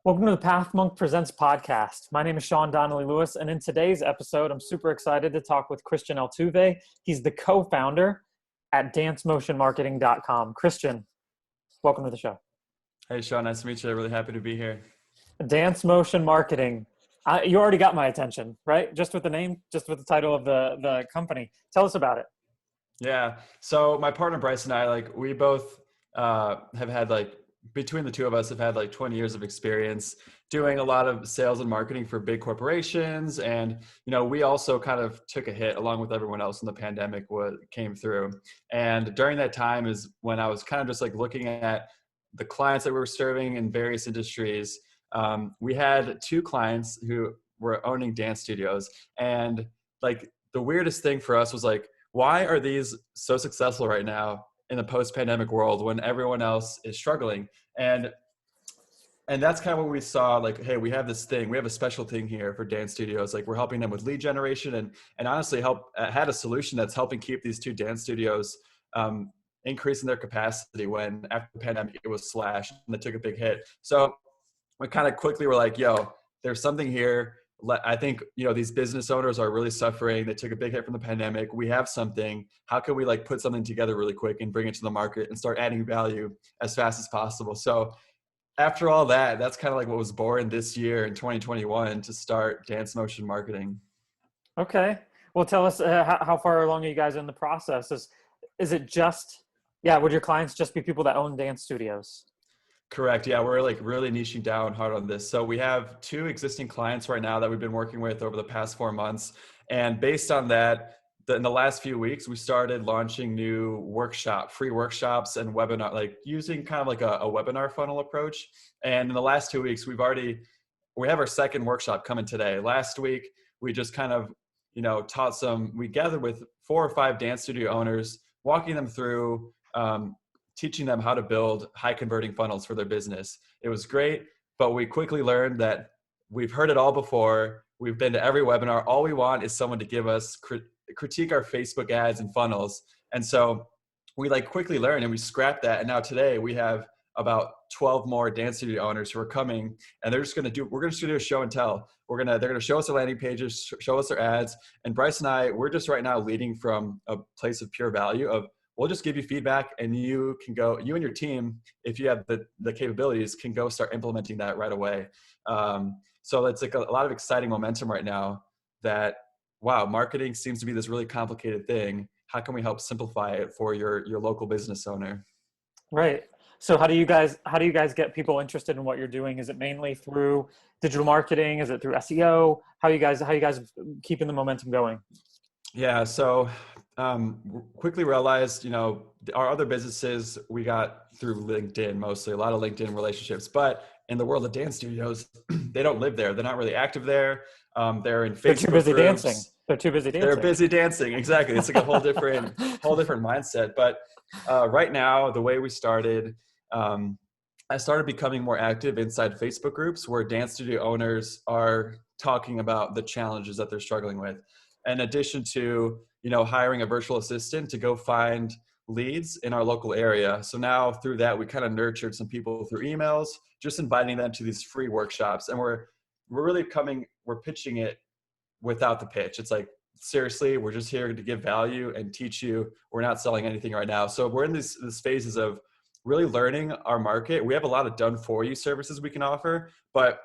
Welcome to the Path Monk Presents podcast. My name is Sean Donnelly Lewis, and in today's episode, I'm super excited to talk with Kristian Altuve. He's the co-founder at dancemotionmarketing.com. Kristian, welcome to the show. Hey, Sean, nice to meet you. I'm really happy to be here. Dance Motion Marketing. You already got my attention, right? Just with the name, just with the title of the company. Tell us about it. Yeah. So my partner, Bryce, and I, we both have had between the two of us have had 20 years of experience doing a lot of sales and marketing for big corporations. And, we also kind of took a hit along with everyone else when the pandemic came through. And during that time is when I was kind of just looking at the clients that we were serving in various industries. We had two clients who were owning dance studios. And the weirdest thing for us was why are these so successful right now in the post-pandemic world when everyone else is struggling? And that's kind of when we saw hey, we have this thing, we have a special thing here for dance studios. We're helping them with lead generation and honestly had a solution that's helping keep these two dance studios increasing their capacity when after the pandemic it was slashed and they took a big hit. So we kind of quickly were yo, there's something here. I think, these business owners are really suffering. They took a big hit from the pandemic. We have something. How can we put something together really quick and bring it to the market and start adding value as fast as possible? So after all that, that's kind of what was born this year in 2021 to start Dance Motion Marketing. Okay. Well, tell us how far along are you guys in the process? Is it just, would your clients just be people that own dance studios? Correct. Yeah, we're really niching down hard on this. So we have two existing clients right now that we've been working with over the past 4 months. And based on that, in the last few weeks, we started launching new free workshops and webinar, using kind of a webinar funnel approach. And in the last 2 weeks, we have our second workshop coming today. Last week, we just kind of, we gathered with 4 or 5 dance studio owners, walking them through, teaching them how to build high converting funnels for their business. It was great, but we quickly learned that we've heard it all before. We've been to every webinar. All we want is someone to give us critique our Facebook ads and funnels. And so we quickly learned and we scrapped that. And now today we have about 12 more dance studio owners who are coming, and we're going to do a show and tell. They're going to show us their landing pages, show us their ads. And Bryce and I, we're just right now leading from a place of pure value of, we'll just give you feedback and you and your team, if you have the capabilities, can go start implementing that right away. So it's a lot of exciting momentum right now that, wow, marketing seems to be this really complicated thing. How can we help simplify it for your local business owner? Right. So how do you guys get people interested in what you're doing? Is it mainly through digital marketing? Is it through SEO? How are you guys keeping the momentum going? Yeah. So quickly realized, our other businesses we got through LinkedIn, mostly a lot of LinkedIn relationships, but in the world of dance studios, they don't live there. They're not really active there. They're in Facebook They're too busy groups. dancing. They're too busy dancing. They're busy dancing. Exactly. It's a whole different mindset. But right now, the way we started, I started becoming more active inside Facebook groups where dance studio owners are talking about the challenges that they're struggling with. In addition to, hiring a virtual assistant to go find leads in our local area. So now through that, we kind of nurtured some people through emails, just inviting them to these free workshops. And we're pitching it without the pitch. It's seriously, we're just here to give value and teach you. We're not selling anything right now. So we're in these phases of really learning our market. We have a lot of done for you services we can offer, but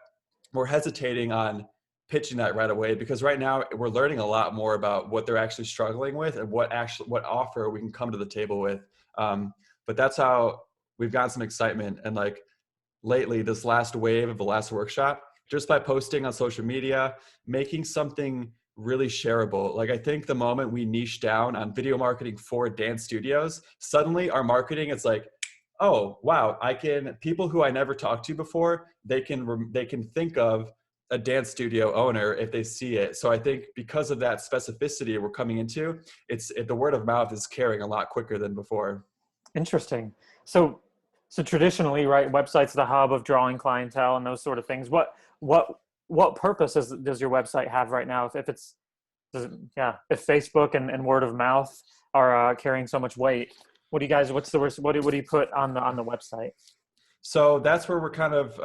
we're hesitating on pitching that right away because right now we're learning a lot more about what they're actually struggling with and what offer we can come to the table with. But that's how we've gotten some excitement. And lately, this last wave of the last workshop, just by posting on social media, making something really shareable. I think the moment we niche down on video marketing for dance studios, suddenly our marketing is oh, wow, people who I never talked to before, they can think of a dance studio owner if they see it. So I think because of that specificity we're coming into, the word of mouth is carrying a lot quicker than before. Interesting. So traditionally, right, website's the hub of drawing clientele and those sort of things. What purpose does your website have right now? If Facebook and word of mouth are carrying so much weight, what do you put on the website? So that's where we're kind of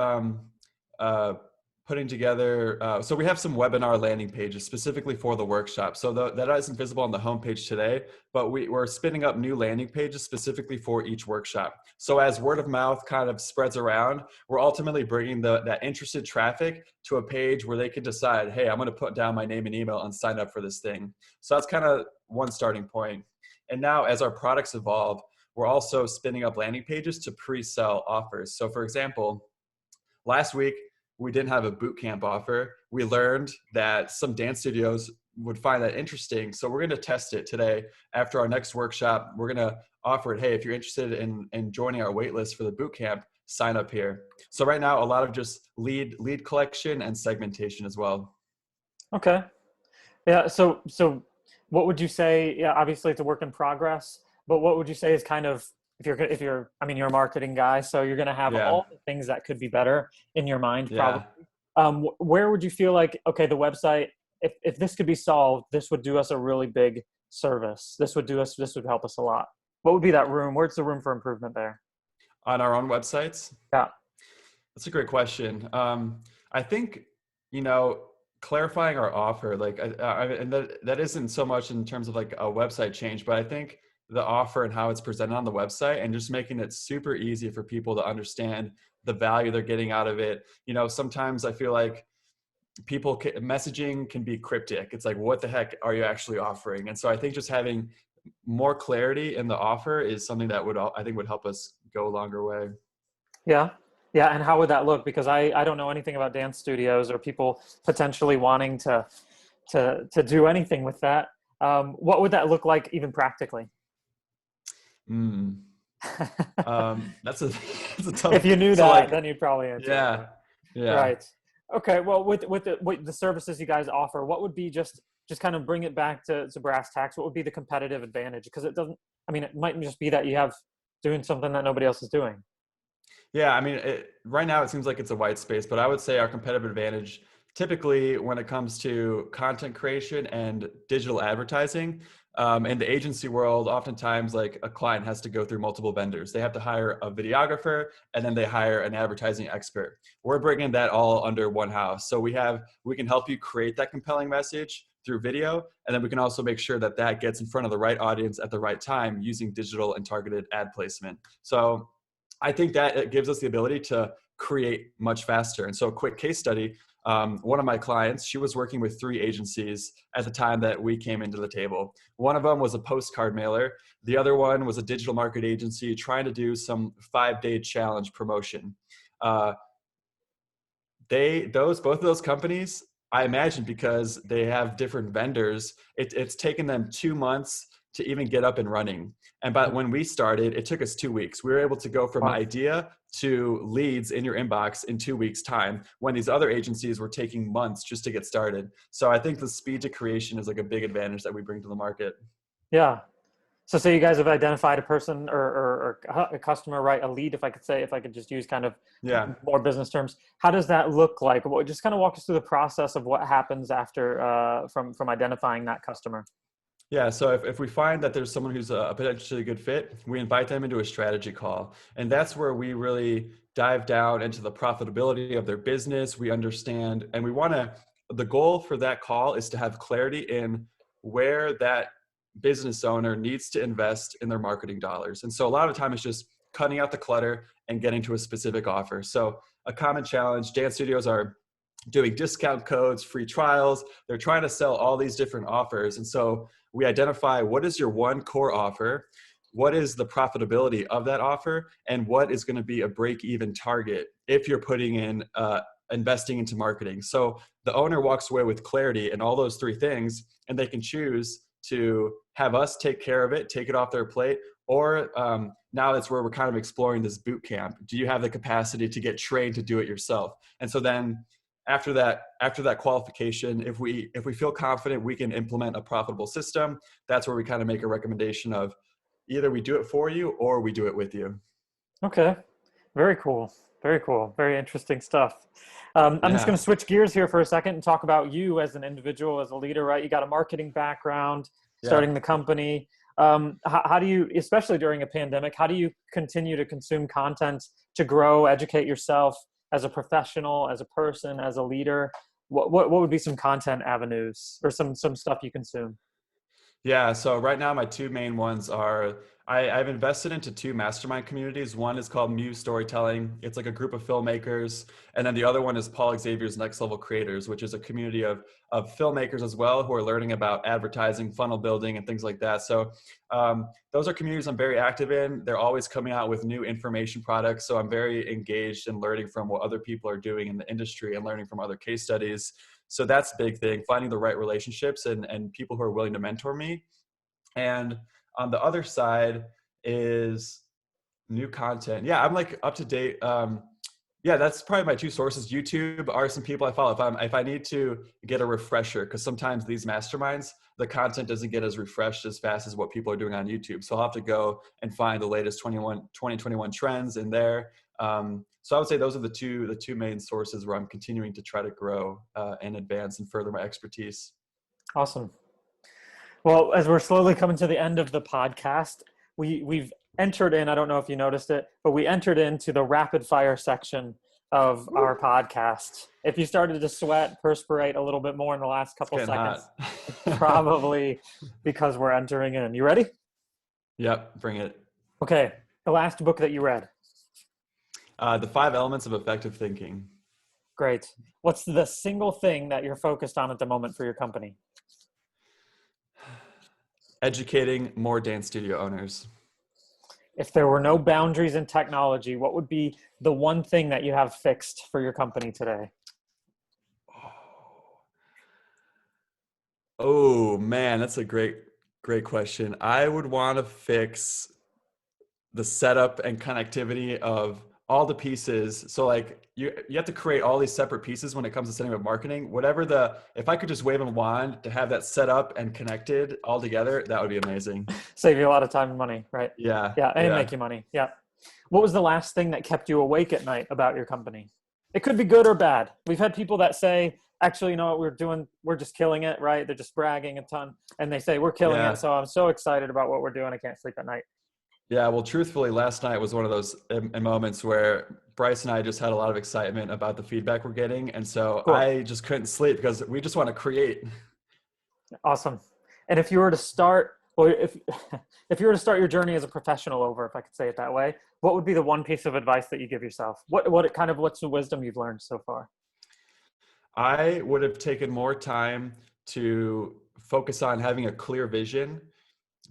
putting together, so we have some webinar landing pages specifically for the workshop. So that isn't visible on the homepage today, but we're spinning up new landing pages specifically for each workshop. So as word of mouth kind of spreads around, we're ultimately bringing that interested traffic to a page where they can decide, hey, I'm going to put down my name and email and sign up for this thing. So that's kind of one starting point. And now as our products evolve, we're also spinning up landing pages to pre-sell offers. So for example, last week, we didn't have a boot camp offer. We learned that some dance studios would find that interesting. So we're going to test it today. After our next workshop, we're going to offer it, hey, if you're interested in joining our waitlist for the boot camp, sign up here. So right now, a lot of just lead collection and segmentation as well. Okay. Yeah. So what would you say? Yeah, obviously it's a work in progress, but what would you say is kind of, if you're, I mean, you're a marketing guy, so you're going to have all the things that could be better in your mind, probably. Where would you feel like, okay, the website, if this could be solved, this would do us a really big service. This would help us a lot. What would be that room? Where's the room for improvement there? On our own websites? Yeah. That's a great question. I think, clarifying our offer, like, and that isn't so much in terms of like a website change, but I think the offer and how it's presented on the website and just making it super easy for people to understand the value they're getting out of it. Sometimes I feel like messaging can be cryptic. It's like, what the heck are you actually offering? And so I think just having more clarity in the offer is something that I think would help us go a longer way. Yeah. Yeah. And how would that look? Because I don't know anything about dance studios or people potentially wanting to do anything with that. What would that look like even practically? That's a tough. If you knew that, then you'd probably answer. Yeah. Yeah. Right. Okay. Well, with the services you guys offer, what would be just kind of bring it back to brass tacks? What would be the competitive advantage? Because it might just be that you have doing something that nobody else is doing. Yeah. I mean, right now it seems like it's a white space, but I would say our competitive advantage typically when it comes to content creation and digital advertising, in the agency world, oftentimes like a client has to go through multiple vendors. They have to hire a videographer and then they hire an advertising expert. We're bringing that all under one house. So we can help you create that compelling message through video. And then we can also make sure that gets in front of the right audience at the right time using digital and targeted ad placement. So I think that it gives us the ability to create much faster. And so a quick case study, one of my clients, she was working with 3 agencies at the time that we came into the table. One of them was a postcard mailer. The other one was a digital market agency trying to do some 5-day challenge promotion. Both of those companies, I imagine because they have different vendors, it's taken them 2 months to even get up and running. But when we started, it took us 2 weeks. We were able to go from idea to leads in your inbox in 2 weeks' time, when these other agencies were taking months just to get started. So I think the speed to creation is like a big advantage that we bring to the market. Yeah. So say you guys have identified a person or a customer, right? A lead, if I could just use kind of more business terms. How does that look like? Well, just kind of walk us through the process of what happens after from identifying that customer. Yeah, so if we find that there's someone who's a potentially good fit, we invite them into a strategy call. And that's where we really dive down into the profitability of their business. We understand, and the goal for that call is to have clarity in where that business owner needs to invest in their marketing dollars. And so a lot of the time it's just cutting out the clutter and getting to a specific offer. So a common challenge, dance studios are doing discount codes, free trials. They're trying to sell all these different offers. And so we identify what is your one core offer, what is the profitability of that offer, and what is going to be a break-even target if you're putting in investing into marketing. So the owner walks away with clarity in all those 3 things, and they can choose to have us take care of it, take it off their plate, or now that's where we're kind of exploring this boot camp. Do you have the capacity to get trained to do it yourself? And so then after that qualification, if we feel confident we can implement a profitable system, that's where we kind of make a recommendation of either we do it for you or we do it with you. Okay. Very cool. Very cool. Very interesting stuff. I'm just going to switch gears here for a second and talk about you as an individual, as a leader, right? You got a marketing background, starting the company. How do you, especially during a pandemic, how do you continue to consume content to grow, educate yourself? as a professional, as a person, as a leader? What would be some content avenues or some stuff you consume? Yeah, so right now my two main ones are I've invested into two mastermind communities. One is called Muse Storytelling. It's like a group of filmmakers. And then the other one is Paul Xavier's Next Level Creators, which is a community of filmmakers as well who are learning about advertising, funnel building, and things like that. So those are communities I'm very active in. They're always coming out with new information products. So I'm very engaged in learning from what other people are doing in the industry and learning from other case studies. So that's a big thing, finding the right relationships and people who are willing to mentor me. And on the other side is new content. Yeah, I'm like up to date. Yeah, that's probably my two sources. YouTube are some people I follow. If I need to get a refresher, because sometimes these masterminds, the content doesn't get as refreshed as fast as what people are doing on YouTube. So I'll have to go and find the latest 2021 trends in there. So I would say those are the two main sources where I'm continuing to try to grow and advance and further my expertise. Awesome. Well, as we're slowly coming to the end of the podcast, we've entered in, I don't know if you noticed it, but we entered into the rapid fire section of our podcast. If you started to sweat, perspirate a little bit more in the last couple seconds, probably because we're entering in. You ready? Yep, bring it. Okay. The last book that you read. The 5 Elements of Effective Thinking. Great. What's the single thing that you're focused on at the moment for your company? Educating more dance studio owners. If there were no boundaries in technology, what would be the one thing that you have fixed for your company today? Oh man, that's a great question. I would want to fix the setup and connectivity of all the pieces. So like you have to create all these separate pieces when it comes to setting up marketing. If I could just wave a wand to have that set up and connected all together, that would be amazing. Save you a lot of time and money, right? Yeah. Yeah, and make you money. Yeah. What was the last thing that kept you awake at night about your company? It could be good or bad. We've had people that say, actually, you know what we're doing? We're just killing it, right? They're just bragging a ton. And they say, we're killing it. So I'm so excited about what we're doing. I can't sleep at night. Yeah, well, truthfully, last night was one of those moments where Bryce and I just had a lot of excitement about the feedback we're getting. And so I just couldn't sleep because we just want to create. Awesome. And if you were to start, or if you were to start your journey as a professional over, if I could say it that way, what would be the one piece of advice that you give yourself? What's the wisdom you've learned so far? I would have taken more time to focus on having a clear vision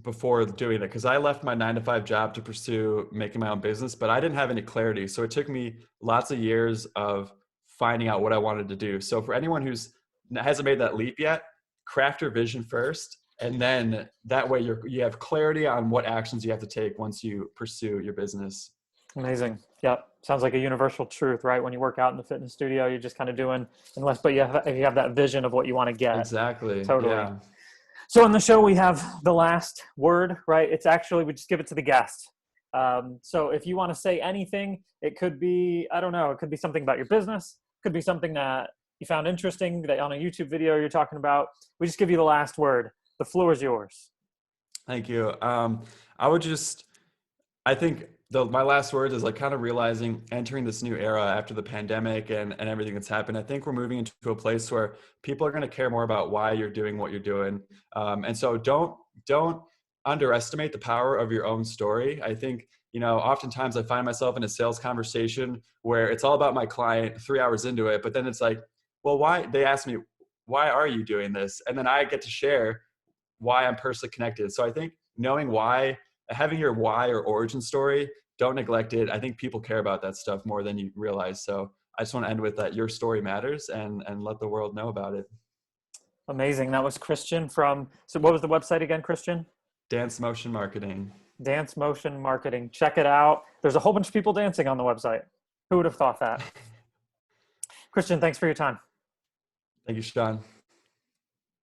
before doing it, because I left my 9-to-5 job to pursue making my own business, but I didn't have any clarity. So it took me lots of years of finding out what I wanted to do. So for anyone who's hasn't made that leap yet, craft your vision first, and then that way you have clarity on what actions you have to take once you pursue your business. Amazing. Yeah. Sounds like a universal truth, right? When you work out in the fitness studio, you're just kind of doing but you have that vision of what you want to get. Exactly. Totally. Yeah. So on the show, we have the last word, right? It's actually, we just give it to the guest. So if you want to say anything, it could be, I don't know, it could be something about your business. It could be something that you found interesting that on a YouTube video you're talking about. We just give you the last word. The floor is yours. Thank you. I think my last words is like kind of realizing entering this new era after the pandemic and everything that's happened. I think we're moving into a place where people are going to care more about why you're doing what you're doing. And so don't underestimate the power of your own story. I think, oftentimes I find myself in a sales conversation where it's all about my client 3 hours into it, but then it's like, well, why? They ask me, why are you doing this? And then I get to share why I'm personally connected. So I think knowing why, having your why or origin story, don't neglect it. I think people care about that stuff more than you realize. So I just want to end with that. Your story matters, and let the world know about it. Amazing. That was Kristian so what was the website again, Kristian? Dance Motion Marketing. Dance Motion Marketing. Check it out. There's a whole bunch of people dancing on the website. Who would have thought that? Kristian, thanks for your time. Thank you, Sean.